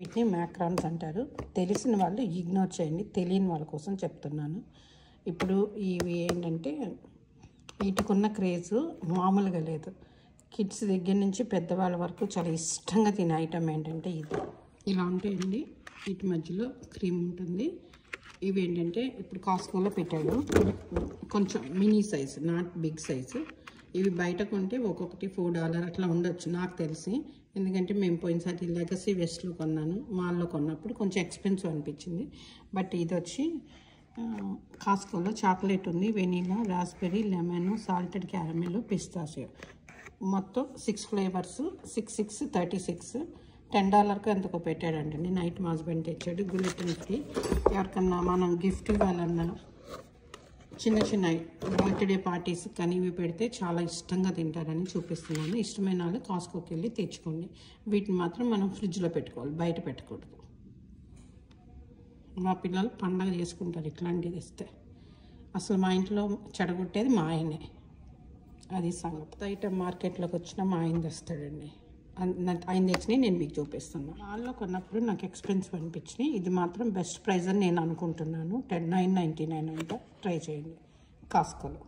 వీటిని మ్యాక్రాన్స్ అంటారు. తెలిసిన వాళ్ళు ఇగ్నోర్ చేయండి, తెలియని వాళ్ళ కోసం చెప్తున్నాను. ఇప్పుడు ఇవి ఏంటంటే వీటికున్న క్రేజు మామూలుగా లేదు. కిడ్స్ దగ్గర నుంచి పెద్దవాళ్ళ వరకు చాలా ఇష్టంగా తినే ఐటమ్ ఏంటంటే ఇది. ఇలా ఉంటాయండి, వీటి మధ్యలో క్రీమ్ ఉంటుంది. ఇవి ఏంటంటే ఇప్పుడు కాస్కోలో పెట్టాడు, కొంచెం mini size, not big size. ఇవి బయట కొంటే ఒక్కొక్కటి $4 అట్లా ఉండొచ్చు నాకు తెలిసి. ఎందుకంటే మేము పోయినసారి లెగసీ వెస్ట్లో కొన్నాను, మాల్లో కొన్నప్పుడు కొంచెం ఎక్స్పెన్సివ్ అనిపించింది. బట్ ఇది వచ్చి కాస్కోలో చాక్లెట్ ఉంది, vanilla, raspberry, lemon, salted caramel, pistachio, మొత్తం 6 ఫ్లేవర్స్. 6 36 $10కు ఎంతకో పెట్టాడండి. నైట్ మా హస్బెండ్ తెచ్చాడు. Gluten free. ఎవరికన్నా మనం గిఫ్ట్ ఇవ్వాలన్నా, చిన్న చిన్న బర్త్డే పార్టీస్ కానీ ఇవి పెడితే చాలా ఇష్టంగా తింటారని చూపిస్తున్నాను. ఇష్టమైన వాళ్ళు కాస్కోకి వెళ్ళి తెచ్చుకోండి. వీటిని మాత్రం మనం ఫ్రిడ్జ్లో పెట్టుకోవాలి, బయట పెట్టకూడదు. మా పిల్లలు పండగ చేసుకుంటారు ఇట్లాంటిది ఇస్తే. అసలు మా ఇంట్లో చెడగొట్టేది మా ఆయనే. అది సంగతి. ఐటమ్ మార్కెట్లోకి వచ్చిన మా ఆయన తెస్తాడండి. ఆయన తెచ్చినాయి నేను మీకు చూపిస్తున్నాను. మాల్లో కొన్నప్పుడు నాకు ఎక్స్పెన్సివ్ అనిపించినాయి. ఇది మాత్రం బెస్ట్ ప్రైస్ అని నేను అనుకుంటున్నాను. $9.99 అంట. ట్రై చేయండి కాస్కోలో.